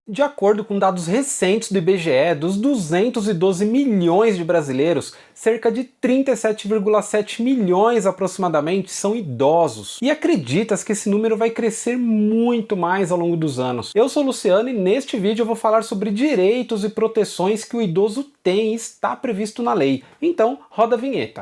De acordo com dados recentes do IBGE, dos 212 milhões de brasileiros, cerca de 37,7 milhões aproximadamente são idosos. E acredita-se que esse número vai crescer muito mais ao longo dos anos. Eu sou o Luciano e neste vídeo eu vou falar sobre direitos e proteções que o idoso tem e está previsto na lei. Então, roda a vinheta.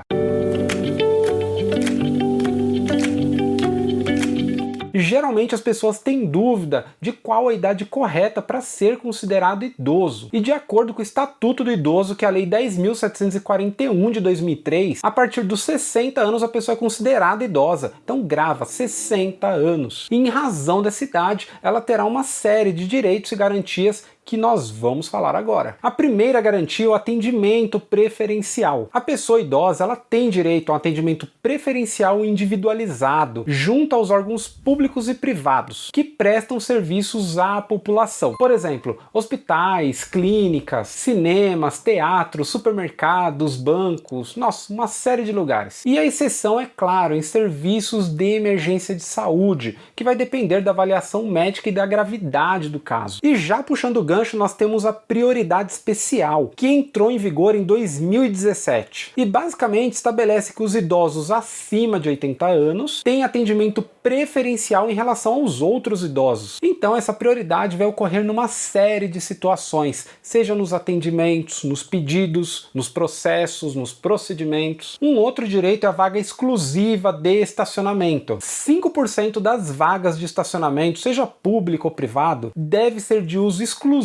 Geralmente as pessoas têm dúvida de qual a idade correta para ser considerado idoso. E de acordo com o Estatuto do Idoso, que é a Lei 10.741 de 2003, a partir dos 60 anos a pessoa é considerada idosa. Então grava, 60 anos. E em razão dessa idade, ela terá uma série de direitos e garantias que nós vamos falar agora. A primeira garantia é o atendimento preferencial. A pessoa idosa ela tem direito a um atendimento preferencial individualizado junto aos órgãos públicos e privados que prestam serviços à população. Por exemplo, hospitais, clínicas, cinemas, teatros, supermercados, bancos, nossa, uma série de lugares. E a exceção é claro em serviços de emergência de saúde, que vai depender da avaliação médica e da gravidade do caso. E já puxando o gancho, nós temos a prioridade especial, que entrou em vigor em 2017. E basicamente estabelece que os idosos acima de 80 anos têm atendimento preferencial em relação aos outros idosos. Então essa prioridade vai ocorrer numa série de situações, seja nos atendimentos, nos pedidos, nos processos, nos procedimentos. Um outro direito é a vaga exclusiva de estacionamento. 5% das vagas de estacionamento, seja público ou privado, deve ser de uso exclusivo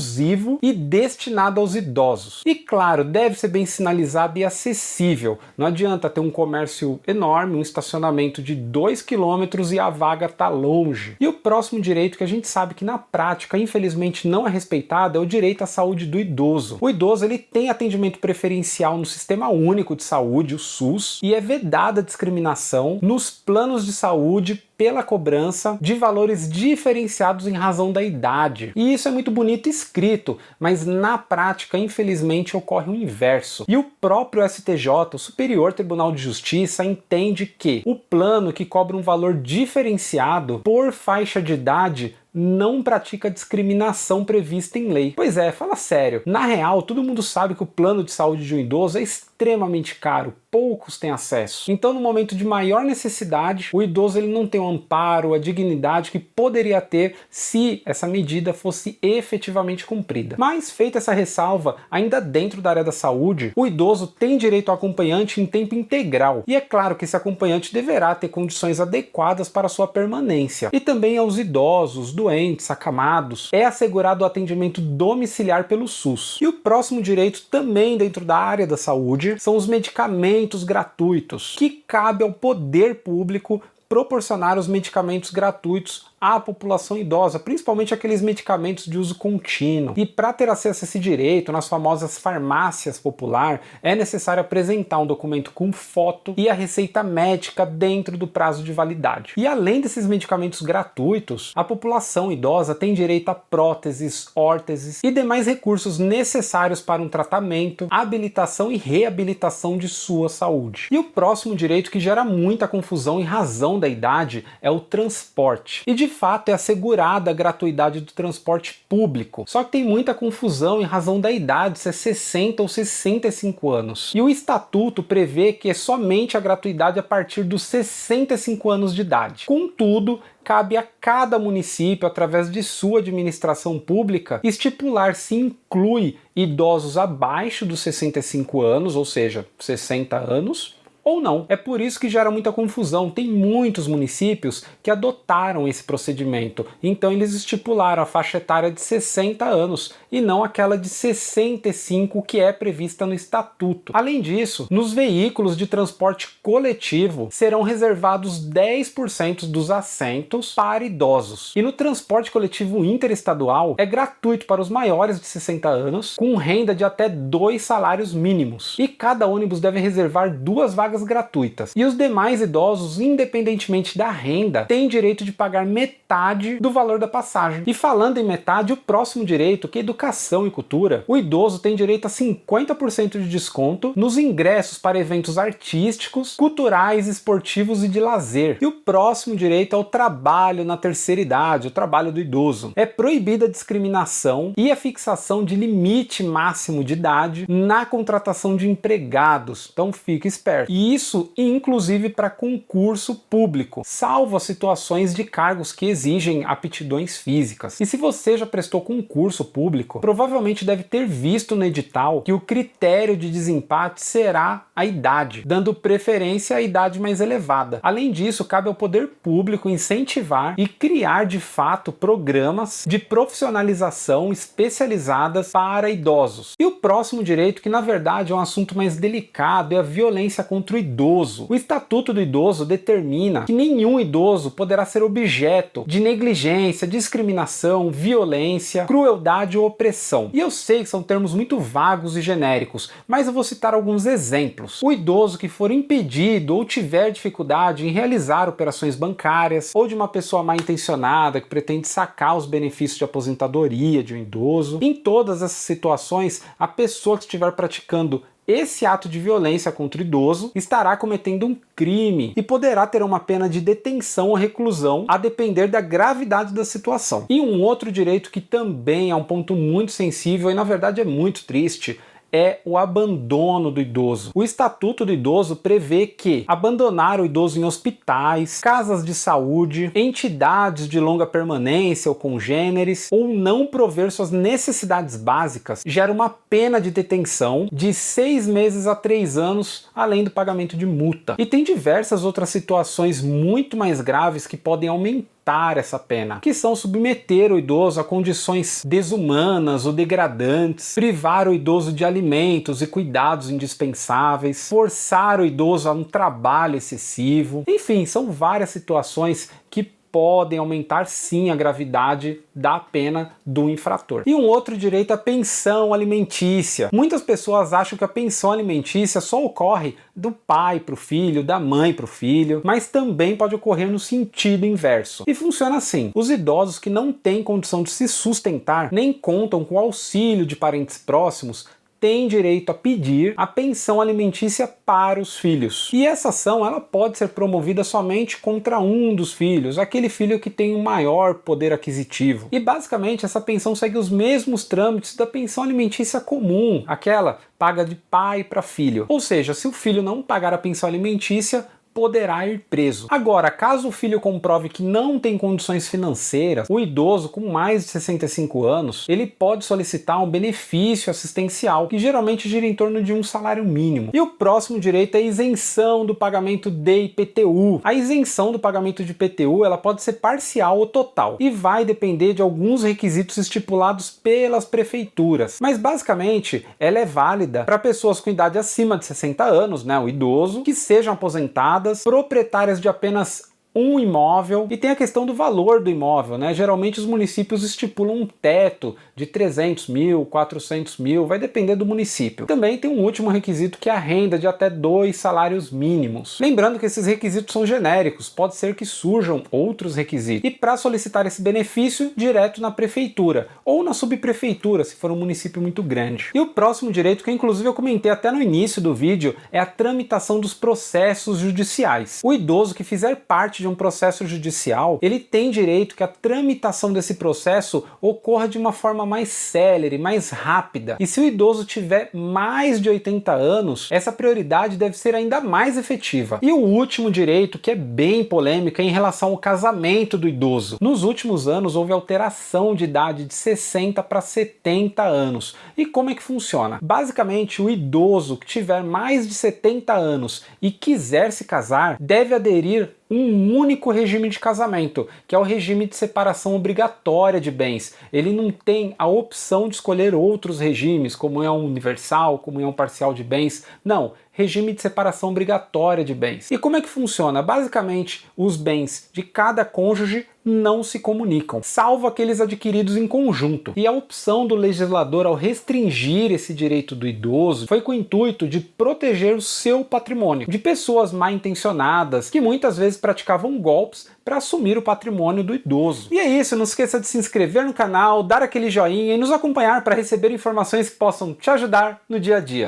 e destinado aos idosos. E claro, deve ser bem sinalizado e acessível. Não adianta ter um comércio enorme, um estacionamento de 2 km e a vaga está longe. E o próximo direito que a gente sabe que na prática, infelizmente, não é respeitado é o direito à saúde do idoso. O idoso ele tem atendimento preferencial no Sistema Único de Saúde, o SUS, e é vedada a discriminação nos planos de saúde pela cobrança de valores diferenciados em razão da idade. E isso é muito bonito escrito, mas na prática, infelizmente, ocorre o inverso. E o próprio STJ, o Superior Tribunal de Justiça, entende que o plano que cobra um valor diferenciado por faixa de idade não pratica discriminação prevista em lei. Pois é, fala sério. Na real, todo mundo sabe que o plano de saúde de um idoso é extremamente caro, poucos têm acesso. Então, no momento de maior necessidade, o idoso ele não tem o amparo, a dignidade que poderia ter se essa medida fosse efetivamente cumprida. Mas, feita essa ressalva, ainda dentro da área da saúde, o idoso tem direito ao acompanhante em tempo integral. E é claro que esse acompanhante deverá ter condições adequadas para sua permanência. E também aos idosos, doentes, acamados, é assegurado o atendimento domiciliar pelo SUS. E o próximo direito, também dentro da área da saúde, são os medicamentos gratuitos, que cabe ao poder público proporcionar os medicamentos gratuitos à população idosa, principalmente aqueles medicamentos de uso contínuo. E para ter acesso a esse direito, nas famosas farmácias popular, é necessário apresentar um documento com foto e a receita médica dentro do prazo de validade. E além desses medicamentos gratuitos, a população idosa tem direito a próteses, órteses e demais recursos necessários para um tratamento, habilitação e reabilitação de sua saúde. E o próximo direito que gera muita confusão em razão da idade é o transporte. E de fato é assegurada a gratuidade do transporte público. Só que tem muita confusão em razão da idade, se é 60 ou 65 anos. E o estatuto prevê que é somente a gratuidade a partir dos 65 anos de idade. Contudo, cabe a cada município, através de sua administração pública, estipular se inclui idosos abaixo dos 65 anos, ou seja, 60 anos, ou não. É por isso que gera muita confusão. Tem muitos municípios que adotaram esse procedimento, então eles estipularam a faixa etária de 60 anos e não aquela de 65 que é prevista no estatuto. Além disso, nos veículos de transporte coletivo serão reservados 10% dos assentos para idosos. E no transporte coletivo interestadual é gratuito para os maiores de 60 anos, com renda de até 2 salários mínimos. E cada ônibus deve reservar 2 vagas vagas gratuitas. E os demais idosos, independentemente da renda, têm direito de pagar metade do valor da passagem. E falando em metade, o próximo direito, que é educação e cultura, o idoso tem direito a 50% de desconto nos ingressos para eventos artísticos, culturais, esportivos e de lazer. E o próximo direito é o trabalho na terceira idade, o trabalho do idoso. É proibida a discriminação e a fixação de limite máximo de idade na contratação de empregados, então fique esperto. E isso inclusive para concurso público, salvo as situações de cargos que exigem aptidões físicas. E se você já prestou concurso público, provavelmente deve ter visto no edital que o critério de desempate será a idade, dando preferência à idade mais elevada. Além disso, cabe ao poder público incentivar e criar de fato programas de profissionalização especializadas para idosos. E o próximo direito, que na verdade é um assunto mais delicado, é a violência contra o idoso. O Estatuto do Idoso determina que nenhum idoso poderá ser objeto de negligência, discriminação, violência, crueldade ou opressão. E eu sei que são termos muito vagos e genéricos, mas eu vou citar alguns exemplos. O idoso que for impedido ou tiver dificuldade em realizar operações bancárias, ou de uma pessoa mal intencionada que pretende sacar os benefícios de aposentadoria de um idoso. Em todas essas situações, a pessoa que estiver praticando esse ato de violência contra o idoso estará cometendo um crime e poderá ter uma pena de detenção ou reclusão, a depender da gravidade da situação. E um outro direito que também é um ponto muito sensível e na verdade é muito triste, é o abandono do idoso. O Estatuto do Idoso prevê que abandonar o idoso em hospitais, casas de saúde, entidades de longa permanência ou congêneres, ou não prover suas necessidades básicas, gera uma pena de detenção de 6 meses a 3 anos, além do pagamento de multa. E tem diversas outras situações muito mais graves que podem aumentar essa pena, que são submeter o idoso a condições desumanas ou degradantes, privar o idoso de alimentos e cuidados indispensáveis, forçar o idoso a um trabalho excessivo. Enfim, são várias situações que podem aumentar sim a gravidade da pena do infrator. E um outro direito é a pensão alimentícia. Muitas pessoas acham que a pensão alimentícia só ocorre do pai para o filho, da mãe para o filho, mas também pode ocorrer no sentido inverso. E funciona assim: os idosos que não têm condição de se sustentar, nem contam com o auxílio de parentes próximos, tem direito a pedir a pensão alimentícia para os filhos. E essa ação ela pode ser promovida somente contra um dos filhos, aquele filho que tem um maior poder aquisitivo. E basicamente essa pensão segue os mesmos trâmites da pensão alimentícia comum, aquela paga de pai para filho. Ou seja, se o filho não pagar a pensão alimentícia, poderá ir preso. Agora, caso o filho comprove que não tem condições financeiras, o idoso com mais de 65 anos, ele pode solicitar um benefício assistencial, que geralmente gira em torno de um salário mínimo. E o próximo direito é a isenção do pagamento de IPTU. A isenção do pagamento de IPTU, ela pode ser parcial ou total, e vai depender de alguns requisitos estipulados pelas prefeituras. Mas basicamente, ela é válida para pessoas com idade acima de 60 anos, né, o idoso, que sejam aposentadas, proprietárias de apenas um imóvel, e tem a questão do valor do imóvel, né? Geralmente os municípios estipulam um teto de 300 mil, 400 mil, vai depender do município. Também tem um último requisito, que é a renda de até 2 salários mínimos. Lembrando que esses requisitos são genéricos, pode ser que surjam outros requisitos. E para solicitar esse benefício, direto na prefeitura, ou na subprefeitura, se for um município muito grande. E o próximo direito, que inclusive eu comentei até no início do vídeo, é a tramitação dos processos judiciais. O idoso que fizer parte de um processo judicial, ele tem direito que a tramitação desse processo ocorra de uma forma mais célere, mais rápida. E se o idoso tiver mais de 80 anos, essa prioridade deve ser ainda mais efetiva. E o último direito, que é bem polêmico, é em relação ao casamento do idoso. Nos últimos anos houve alteração de idade de 60 para 70 anos. E como é que funciona? Basicamente, o idoso que tiver mais de 70 anos e quiser se casar, deve aderir um único regime de casamento, que é o regime de separação obrigatória de bens. Ele não tem a opção de escolher outros regimes, comunhão universal, comunhão parcial de bens. Não, regime de separação obrigatória de bens. E como é que funciona? Basicamente, os bens de cada cônjuge não se comunicam, salvo aqueles adquiridos em conjunto. E a opção do legislador ao restringir esse direito do idoso foi com o intuito de proteger o seu patrimônio de pessoas mal intencionadas que muitas vezes praticavam golpes para assumir o patrimônio do idoso. E é isso, não esqueça de se inscrever no canal, dar aquele joinha e nos acompanhar para receber informações que possam te ajudar no dia a dia.